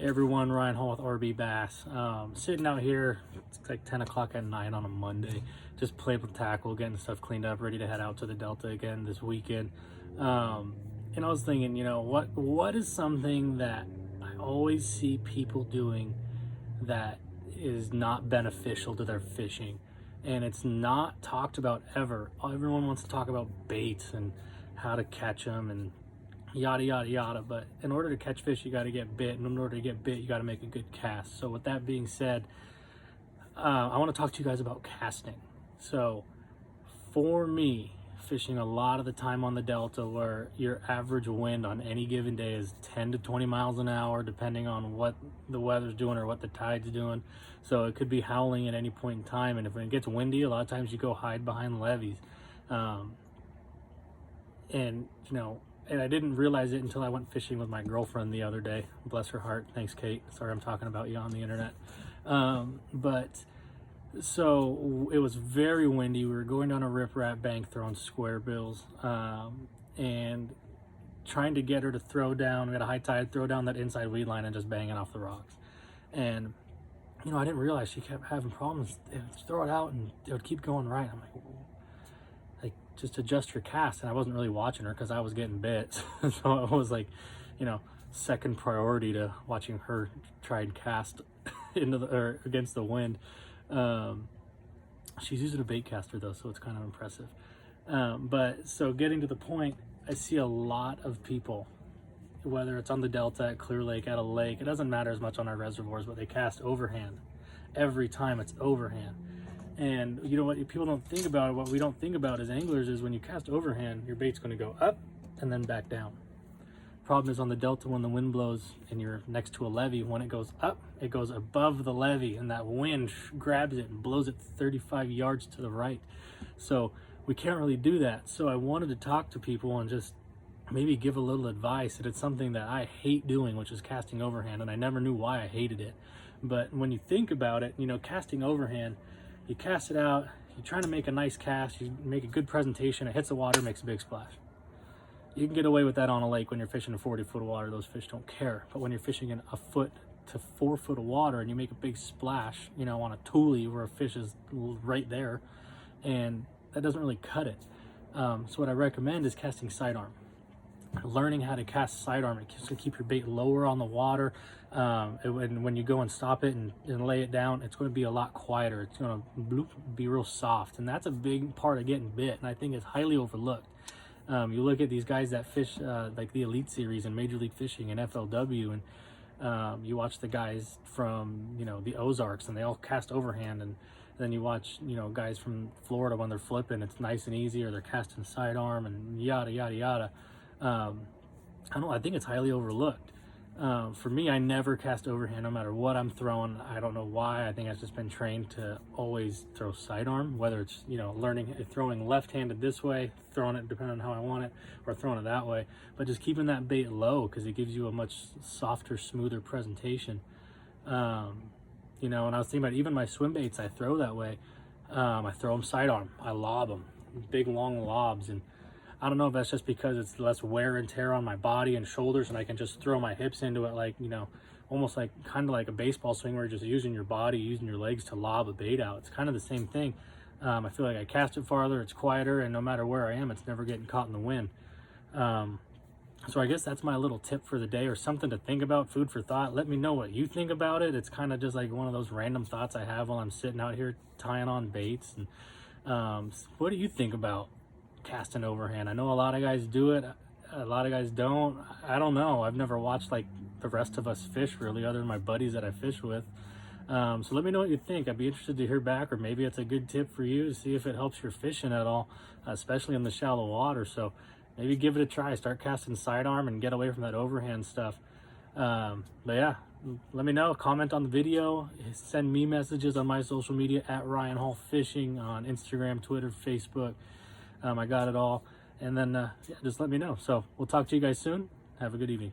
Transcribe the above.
Everyone, Ryan Hall with RB Bass. Sitting out here, it's like 10 o'clock at night on a Monday, just played with tackle, getting stuff cleaned up, ready to head out to the Delta again this weekend. And I was thinking, what is something that I always see people doing that is not beneficial to their fishing? And it's not talked about ever. Everyone wants to talk about baits and how to catch them and yada yada yada, but in order to catch fish you got to get bit, and in order to get bit you got to make a good cast. So with that being said, I want to talk to you guys about casting. So for me, fishing a lot of the time on the Delta, where your average wind on any given day is 10 to 20 miles an hour depending on what the weather's doing or what the tide's doing, so it could be howling at any point in time. And if it gets windy, a lot of times you go hide behind levees. And I didn't realize it until I went fishing with my girlfriend the other day. Bless her heart. Thanks, Kate. Sorry I'm talking about you on the internet. So it was very windy. We were going down a riprap bank throwing square bills, and trying to get her to throw down. We had a high tide, throw down that inside weed line and just banging off the rocks. And I didn't realize she kept having problems. It would throw it out and it would keep going right. I'm like, just adjust your cast. And I wasn't really watching her because I was getting bit. So it was like, second priority to watching her try and cast against the wind. She's using a bait caster though, so it's kind of impressive. But so getting to the point, I see a lot of people, whether it's on the Delta, at Clear Lake, at a lake, it doesn't matter as much on our reservoirs, but they cast overhand. Every time it's overhand. And you know what people don't think about, what we don't think about as anglers, is when you cast overhand, your bait's going to go up and then back down. Problem is on the Delta, when the wind blows and you're next to a levee, when it goes up, it goes above the levee, and that wind grabs it and blows it 35 yards to the right. So we can't really do that. So I wanted to talk to people and just maybe give a little advice. And it's something that I hate doing, which is casting overhand, and I never knew why I hated it. But when you think about it, casting overhand, you cast it out, you're trying to make a nice cast, you make a good presentation, it hits the water, makes a big splash. You can get away with that on a lake when you're fishing a 40-foot of water. Those fish don't care. But when you're fishing in 1 foot to 4 foot of water and you make a big splash, on a tule where a fish is right there, and that doesn't really cut it. So what I recommend is casting sidearm. Learning how to cast sidearm, it's going to keep your bait lower on the water. And when you go and stop it and lay it down, it's going to be a lot quieter. It's going to be real soft, and that's a big part of getting bit, and I think it's highly overlooked. You look at these guys that fish like the Elite Series and Major League Fishing and FLW, and you watch the guys from the Ozarks, and they all cast overhand, and then you watch guys from Florida, when they're flipping, it's nice and easy, or they're casting sidearm and yada yada yada. I think it's highly overlooked. For me, I never cast overhand no matter what I'm throwing. I don't know why. I think I've just been trained to always throw sidearm, whether it's throwing left-handed this way, throwing it depending on how I want it, or throwing it that way, but just keeping that bait low, because it gives you a much softer, smoother presentation. And I was thinking about even my swim baits, I throw that way. I throw them sidearm, I lob them, big long lobs, and I don't know if that's just because it's less wear and tear on my body and shoulders, and I can just throw my hips into it, like, almost like kind of like a baseball swing, where you're just using your body, using your legs to lob a bait out. It's kind of the same thing. I feel like I cast it farther, it's quieter, and no matter where I am, it's never getting caught in the wind. So I guess that's my little tip for the day, or something to think about, food for thought. Let me know what you think about it. It's kind of just like one of those random thoughts I have while I'm sitting out here tying on baits. And what do you think about casting overhand? I know a lot of guys do it, a lot of guys don't. I don't know. I've never watched like the rest of us fish, really, other than my buddies that I fish with. So let me know what you think. I'd be interested to hear back, or maybe it's a good tip for you to see if it helps your fishing at all, especially in the shallow water. So maybe give it a try, start casting sidearm and get away from that overhand stuff. But yeah, let me know, comment on the video, send me messages on my social media at Ryan Hall Fishing on Instagram, Twitter, Facebook. I got it all. And then yeah, just let me know. So we'll talk to you guys soon. Have a good evening.